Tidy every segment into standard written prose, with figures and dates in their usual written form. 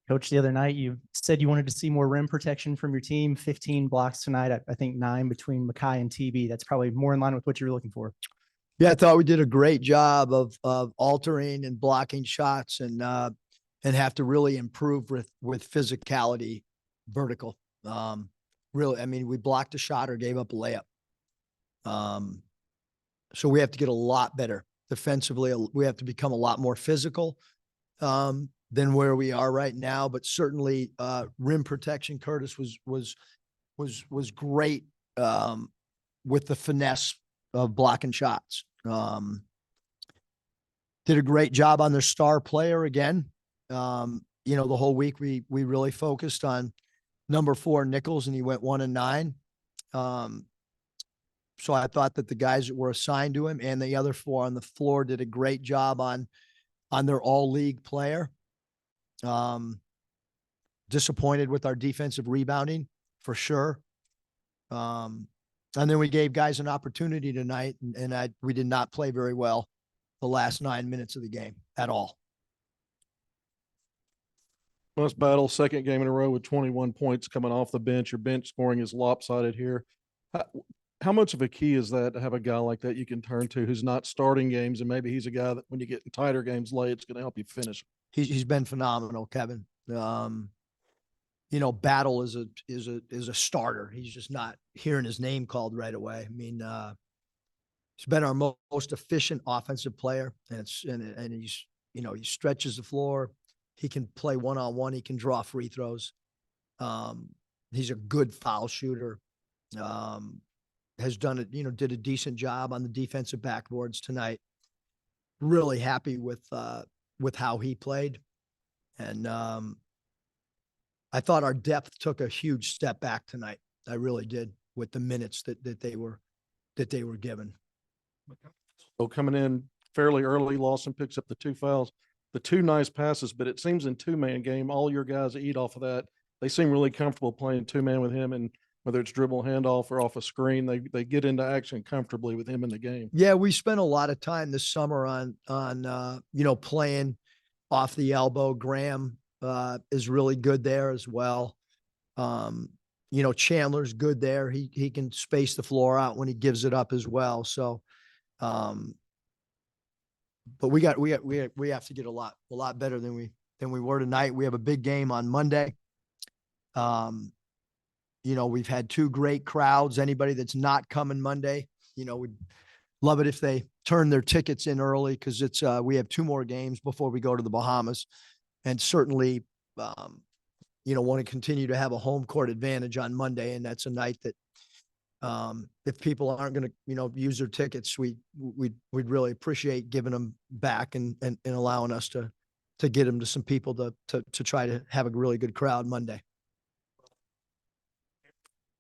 Coach, the other night you said you wanted to see more rim protection from your team. 15 blocks tonight. I think 9 between Makai and TB. That's probably more in line with what you're looking for. Yeah, I thought we did a great job of altering and blocking shots and have to really improve with physicality, vertical. Really, I mean, we blocked a shot or gave up a layup. So we have to get a lot better defensively. We have to become a lot more physical than where we are right now. But certainly, rim protection, Curtis was great with the finesse of blocking shots. Did a great job on their star player again. The whole week we really focused on number 4 Nichols, and he went 1 and 9. So I thought that the guys that were assigned to him and the other 4 on the floor did a great job on their all-league player. Disappointed with our defensive rebounding for sure. And then we gave guys an opportunity tonight, and we did not play very well the last 9 minutes of the game at all. Must battle second game in a row with 21 points coming off the bench. Your bench scoring is lopsided here. How much of a key is that to have a guy like that you can turn to who's not starting games, and maybe he's a guy that when you get in tighter games late, it's going to help you finish? He's been phenomenal, Kevin. Battle is a starter. He's just not hearing his name called right away. I mean, he's been our most efficient offensive player, and he's he stretches the floor. He can play one-on-one. He can draw free throws. He's a good foul shooter. Has done it, did a decent job on the defensive backboards tonight. Really happy with how he played. And I thought our depth took a huge step back tonight. I really did, with the minutes that they were given. So coming in fairly early, Lawson picks up the 2 fouls, the 2 nice passes, but it seems in 2-man game, all your guys eat off of that. They seem really comfortable playing 2-man with him, and whether it's dribble handoff or off a screen, they get into action comfortably with him in the game. Yeah, we spent a lot of time this summer on playing off the elbow. Graham is really good there as well. Chandler's good there. He can space the floor out when he gives it up as well. So, but we have to get a lot better than we were tonight. We have a big game on Monday. We've had 2 great crowds. Anybody that's not coming Monday, we'd love it if they turn their tickets in early, because we have 2 more games before we go to the Bahamas, and certainly, want to continue to have a home court advantage on Monday. And that's a night that, if people aren't going to, use their tickets, we'd really appreciate giving them back and allowing us to get them to some people to try to have a really good crowd Monday.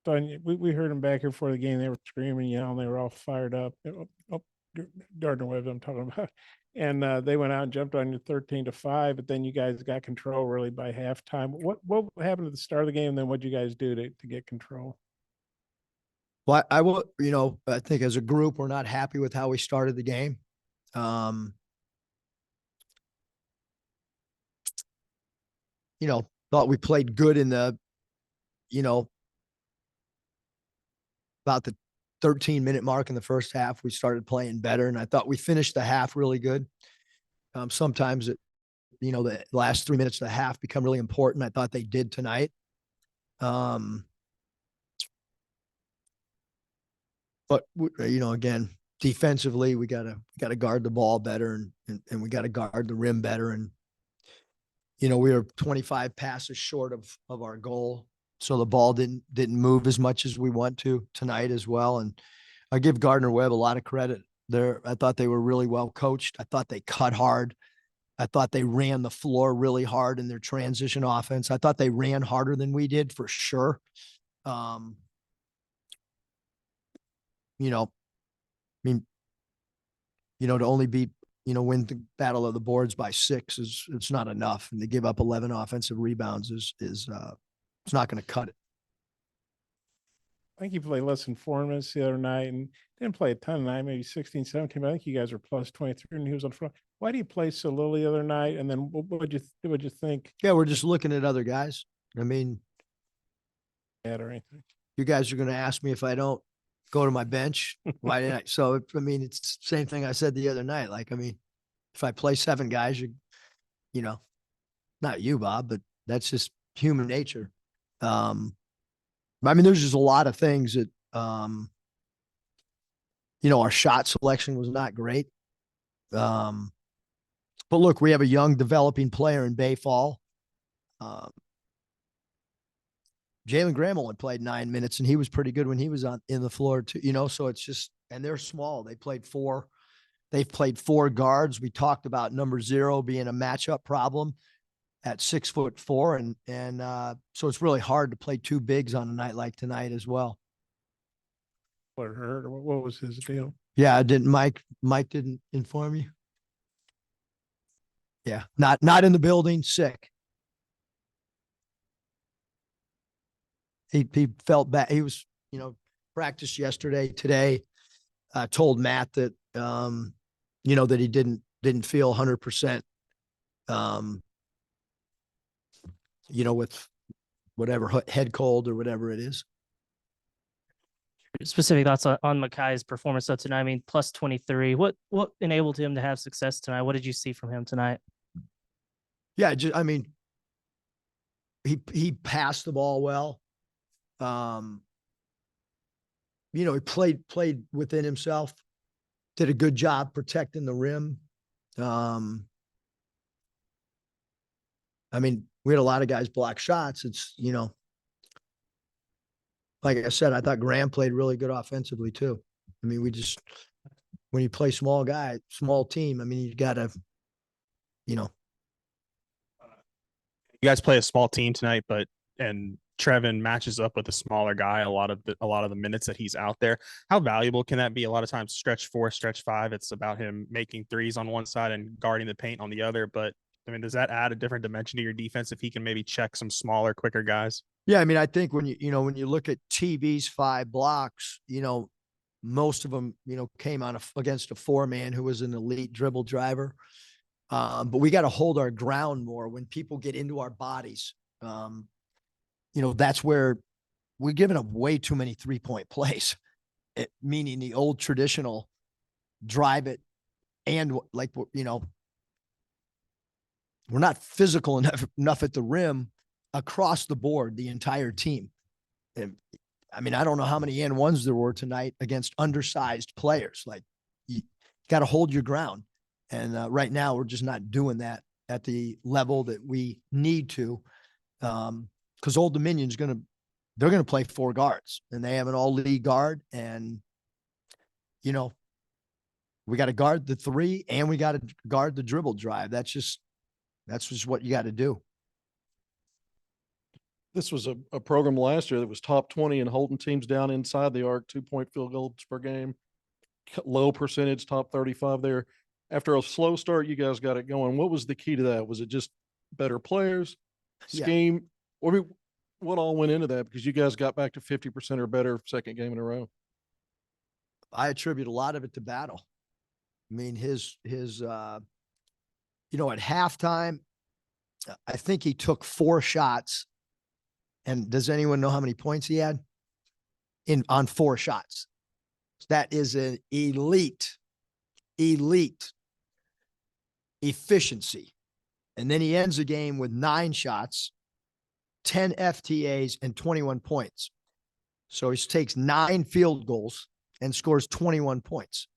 We heard them back here before the game. They were screaming, and they were all fired up. Gardner-Webb I'm talking about. And they went out and jumped on you 13-5, but then you guys got control really by halftime. What happened at the start of the game, and then what did you guys do to get control? Well, I think as a group, we're not happy with how we started the game. Thought we played good in the, about the 13-minute mark in the first half. We started playing better, and I thought we finished the half really good. Sometimes the last 3 minutes of the half become really important. I thought they did tonight. But again, defensively, we gotta guard the ball better, and we gotta guard the rim better. And we were 25 passes short of our goal. So the ball didn't move as much as we want to tonight as well. And I give Gardner-Webb a lot of credit there. I thought they were really well coached. I thought they cut hard. I thought they ran the floor really hard in their transition offense. I thought they ran harder than we did for sure. To only beat, win the battle of the boards by 6 it's not enough. And to give up 11 offensive rebounds is it's not going to cut it. think he played less than 4 minutes the other night and didn't play a ton tonight, maybe 16, 17, but I think you guys were plus 23 and he was on the front. Why do you play so little the other night? And then what would you think Yeah, we're just looking at other guys. I mean, at or anything? you guys are going to ask me if I don't go to my bench. Why didn't I? So, I mean, it's the same thing I said the other night. Like, I mean, if I play 7 guys, you know, not you, Bob, but that's just human nature. I mean, there's just a lot of things that, our shot selection was not great. But look, we have a young developing player in Bay Fall. Jalen Graham only played 9 minutes and he was pretty good when he was in the floor too, so it's just, and they're small. They've played 4 guards. We talked about number 0 being a matchup problem at 6'4". And so it's really hard to play 2 bigs on a night like tonight as well. What hurt or what was his deal? Yeah. Mike didn't inform you? Yeah. Not in the building, sick. He felt bad. He was, practiced yesterday, today, told Matt that, that he didn't feel 100%, with whatever head cold or whatever it is. Specific thoughts on Makai's performance though tonight. I mean, plus 23. What enabled him to have success tonight? What did you see from him tonight? Yeah, I mean, he passed the ball well. He played within himself, did a good job protecting the rim. I mean, we had a lot of guys block shots. It's, like I said, I thought Graham played really good offensively too. I mean, when you play small team, I mean, you gotta, You guys play a small team tonight, and Trevin matches up with a smaller guy a lot of the minutes that he's out there. How valuable can that be? A lot of times stretch 4, stretch 5, it's about him making threes on one side and guarding the paint on the other. But I mean, does that add a different dimension to your defense if he can maybe check some smaller, quicker guys? Yeah, I mean, I think when you look at TV's 5 blocks, most of them, came against a 4-man who was an elite dribble driver. But we got to hold our ground more when people get into our bodies. That's where we're giving up way too many 3-point plays, meaning the old traditional drive it. And like, we're not physical enough at the rim across the board, the entire team. And I mean, I don't know how many N1s there were tonight against undersized players. Like, you got to hold your ground. And right now we're just not doing that at the level that we need to. Because Old Dominion's they're going to play 4 guards and they have an all league guard. And, we got to guard the 3 and we got to guard the dribble drive. That's just what you got to do. This was a program last year that was top 20 in holding teams down inside the arc, 2-point field goals per game, low percentage, top 35 there. After a slow start, you guys got it going. What was the key to that? Was it just better players, scheme? Yeah. What all went into that? Because you guys got back to 50% or better second game in a row. I attribute a lot of it to Battle. I mean, his at halftime, I think he took 4 shots. And does anyone know how many points he had on 4 shots? That is an elite efficiency. And then he ends the game with 9 shots, 10 FTAs, and 21 points. So he takes 9 field goals and scores 21 points.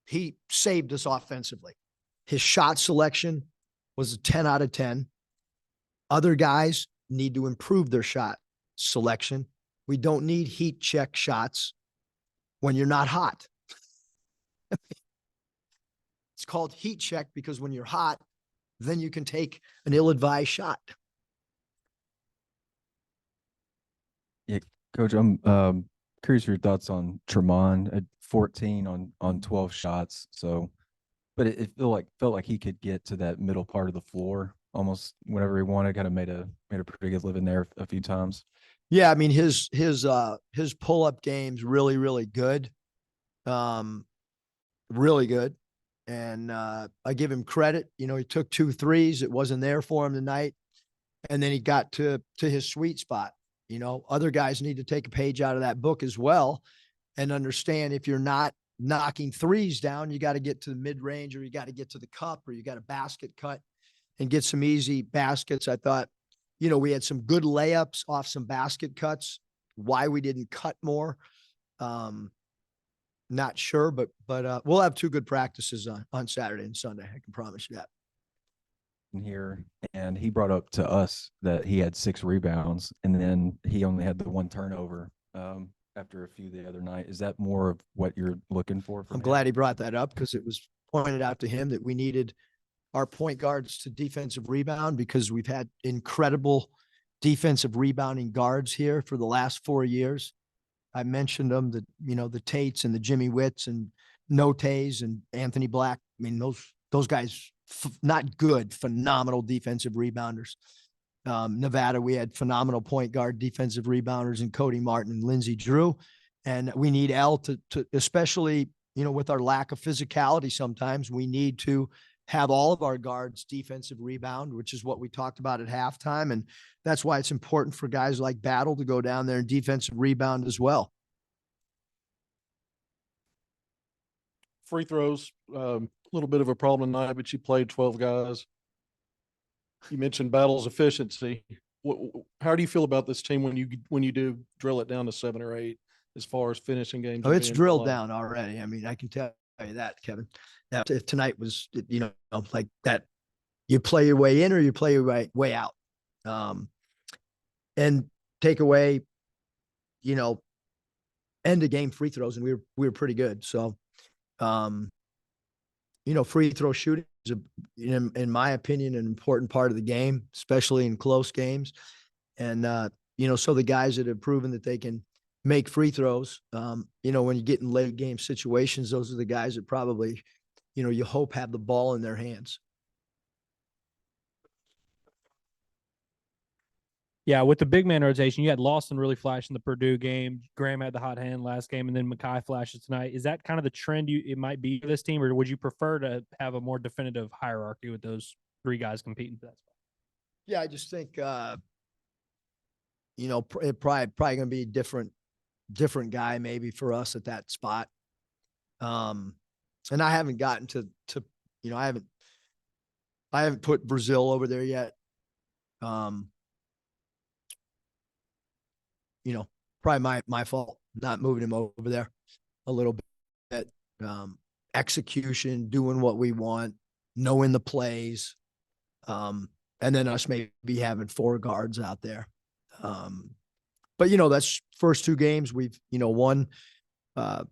He saved us offensively. His shot selection was a 10 out of 10. Other guys need to improve their shot selection. We don't need heat check shots when you're not hot. It's called heat check because when you're hot, then you can take an ill-advised shot. Yeah, Coach, I'm curious your thoughts on Tremont at 14 on 12 shots. So, but it felt like he could get to that middle part of the floor almost whenever he wanted. Kind of made a pretty good living there a few times. Yeah, I mean, his pull-up game's really, really good. Really good. And I give him credit. You know, he took 2 threes. It wasn't there for him tonight. And then he got to his sweet spot. You know, other guys need to take a page out of that book as well and understand if you're not knocking threes down, you got to get to the mid-range, or you got to get to the cup, or you got a basket cut and get some easy baskets. I thought, you know, we had some good layups off some basket cuts. Why we didn't cut more, not sure, but we'll have 2 good practices on Saturday and Sunday. I can promise you that. Here, and he brought up to us that he had 6 rebounds, and then he only had the 1 turnover after a few the other night. Is that more of what you're looking for? I'm glad he brought that up, because it was pointed out to him that we needed our point guards to defensive rebound, because we've had incredible defensive rebounding guards here for the last 4 years. I mentioned them, the Tates and the Jimmy Witts and Notays and Anthony Black. I mean, those guys, not good, phenomenal defensive rebounders. Nevada, we had phenomenal point guard defensive rebounders in Cody Martin and Lindsey Drew. And we need L to especially, with our lack of physicality, sometimes we need to have all of our guards defensive rebound, which is what we talked about at halftime. And that's why it's important for guys like Battle to go down there and defensive rebound as well. Free throws, a little bit of a problem tonight, but you played 12 guys. You mentioned Battle's efficiency. How do you feel about this team when you do drill it down to 7 or 8 as far as finishing games? Oh, it's drilled down already. I mean, I can tell you that, Kevin. That if tonight was, like that, you play your way in or you play your way out, and take away, end of game free throws, and we were pretty good. So, free throw shooting is, in my opinion, an important part of the game, especially in close games. And, so the guys that have proven that they can make free throws, when you get in late game situations, those are the guys that probably, you hope have the ball in their hands. Yeah, with the big man rotation, you had Lawson really flash in the Purdue game. Graham had the hot hand last game, and then Mackay flashes tonight. Is that kind of the trend it might be for this team, or would you prefer to have a more definitive hierarchy with those 3 guys competing for that spot? Yeah, I just think, it probably going to be a different guy maybe for us at that spot. And I haven't gotten to I haven't put Brazil over there yet. Probably my fault not moving him over there a little bit. Execution, doing what we want, knowing the plays, and then us maybe having 4 guards out there. But that's first 2 games we've won by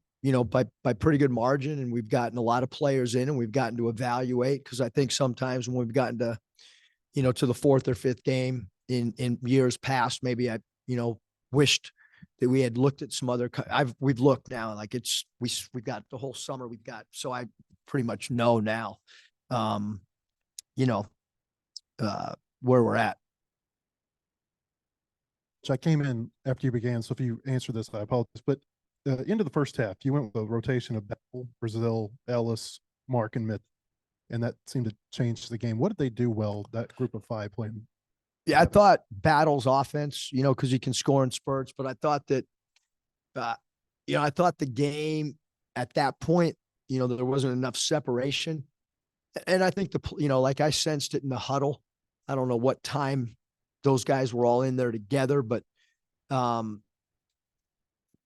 pretty good margin, and we've gotten a lot of players in, and we've gotten to evaluate, because I think sometimes when we've gotten to to the 4th or 5th game in years past, maybe I wished that we had looked at some other. We've looked now, like we've got the whole summer so I pretty much know now, where we're at. So I came in after you began. So if you answer this, I apologize. But into the first half, you went with a rotation of Brazil, Ellis, Mark, and Mitch, and that seemed to change the game. What did they do well, that group of 5 playing? Yeah, I thought Battle's offense, because he can score in spurts, but I thought that, I thought the game at that point, there wasn't enough separation. And I think like I sensed it in the huddle. I don't know what time those guys were all in there together, but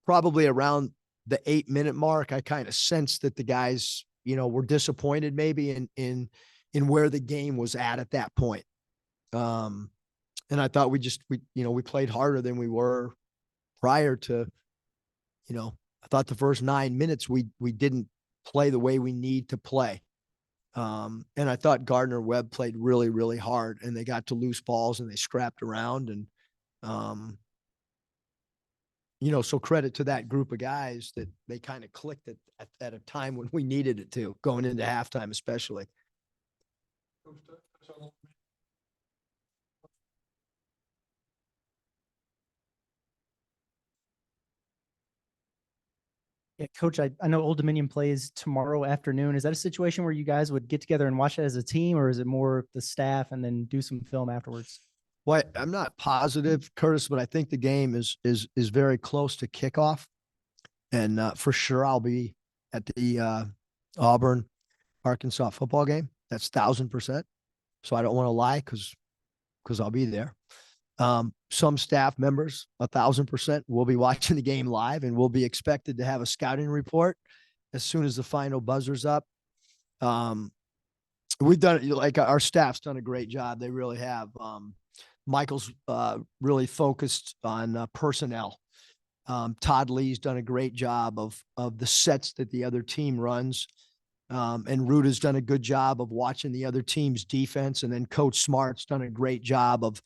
probably around the 8-minute mark, I kind of sensed that the guys, were disappointed maybe in where the game was at that point. And I thought we played harder than we were prior to, I thought the first 9 minutes, we didn't play the way we need to play. And I thought Gardner-Webb played really, really hard, and they got to loose balls and they scrapped around. And, so credit to that group of guys that they kind of clicked at a time when we needed it to, going into halftime, especially. Yeah, Coach, I know Old Dominion plays tomorrow afternoon. Is that a situation where you guys would get together and watch it as a team, or is it more the staff and then do some film afterwards? Well, I'm not positive, Curtis, but I think the game is very close to kickoff, and for sure I'll be at the Auburn Arkansas football game. That's 1,000%. So I don't want to lie because I'll be there. Some staff members, 1,000%, will be watching the game live, and will be expected to have a scouting report as soon as the final buzzer's up. We've done, like, our staff's done a great job. They really have. Michael's really focused on personnel. Todd Lee's done a great job of the sets that the other team runs. And Ruta's done a good job of watching the other team's defense. And then Coach Smart's done a great job of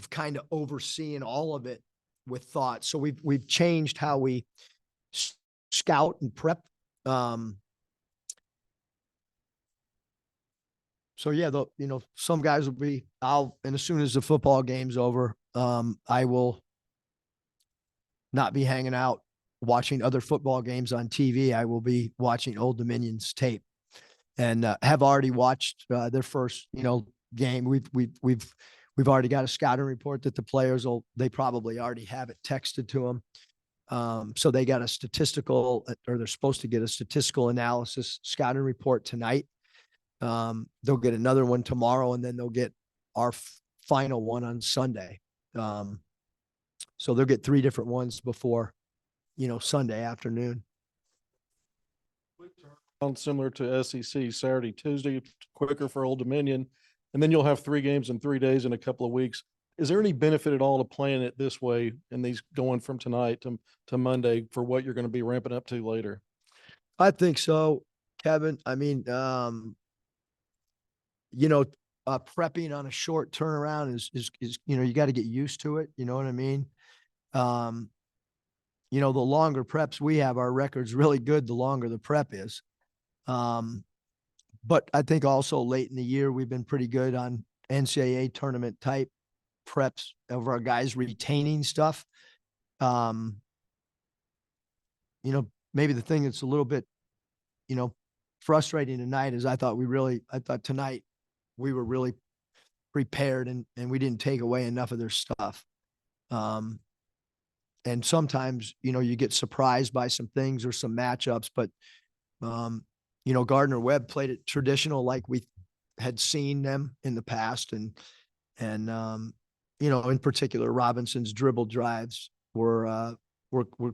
kind of overseeing all of it with thought. So we've changed how we scout and prep. So yeah, some guys will be and as soon as the football game's over, I will not be hanging out watching other football games on TV. I will be watching Old Dominion's tape, and have already watched their first, game. We've already got a scouting report that the players they probably already have it texted to them. So they got or they're supposed to get a statistical analysis scouting report tonight. They'll get another one tomorrow, and then they'll get our final one on Sunday. So they'll get 3 different ones before, Sunday afternoon. Similar to SEC, Saturday, Tuesday, quicker for Old Dominion. And then you'll have 3 games in 3 days in a couple of weeks. Is there any benefit at all to playing it this way and these going from tonight to Monday for what you're going to be ramping up to later? I think so, Kevin. I mean, prepping on a short turnaround is you got to get used to it. You know what I mean? The longer preps we have, our record's really good, the longer the prep is. But I think also late in the year, we've been pretty good on NCAA tournament type preps of our guys retaining stuff. Maybe the thing that's a little bit, frustrating tonight is I thought tonight we were really prepared and we didn't take away enough of their stuff. And sometimes, you get surprised by some things or some matchups, but, Gardner-Webb played it traditional like we had seen them in the past. And in particular, Robinson's dribble drives were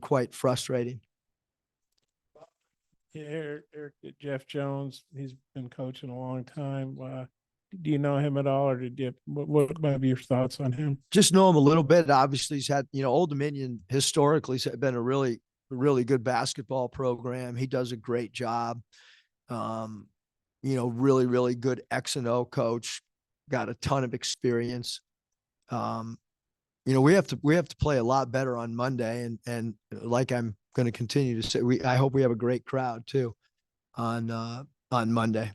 quite frustrating. Yeah, Eric, Jeff Jones, he's been coaching a long time. Do you know him at all, or what might be your thoughts on him? Just know him a little bit. Obviously, he's had, Old Dominion historically has been a really, really good basketball program. He does a great job. Really, really good X and O coach. Got a ton of experience. We have to play a lot better on Monday, and like I'm going to continue to say, I hope we have a great crowd too on Monday.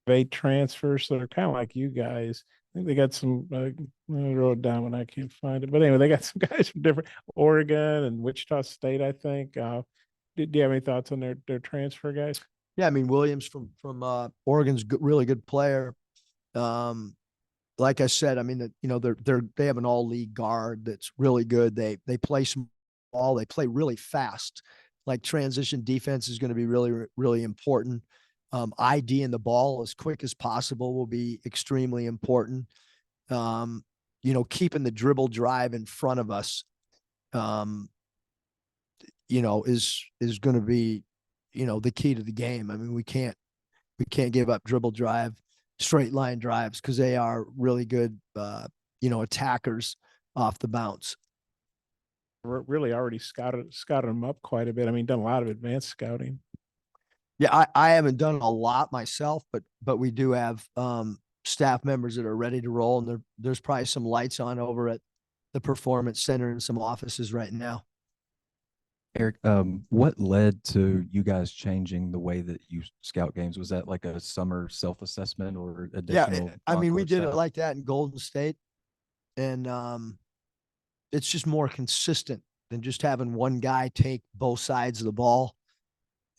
8 transfers, so they're kind of like you guys. I think they got some. I wrote it down when I can't find it, but anyway, they got some guys from different Oregon and Wichita State, I think. Do you have any thoughts on their transfer guys? Yeah, I mean, Williams from Oregon's really good player. Like I said, I mean, they have an all-league guard that's really good. They play small, they play really fast. Like transition defense is going to be really, really important. ID in the ball as quick as possible will be extremely important. Keeping the dribble drive in front of us, is going to be, the key to the game. I mean, we can't give up dribble drive, straight line drives, because they are really good, attackers off the bounce. Really already scouted them up quite a bit. I mean, done a lot of advanced scouting. Yeah, I haven't done a lot myself, but we do have staff members that are ready to roll, and there's probably some lights on over at the Performance Center and some offices right now. Eric, what led to you guys changing the way that you scout games? Was that like a summer self-assessment or additional? Yeah, I mean, we did it staff? like that in Golden State, and it's just more consistent than just having one guy take both sides of the ball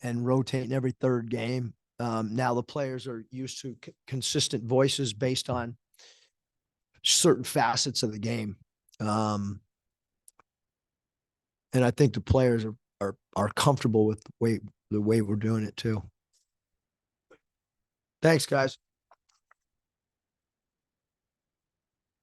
and rotating every third game. Now the players are used to consistent voices based on certain facets of the game. And I think the players are comfortable with the way we're doing it too. Thanks, guys.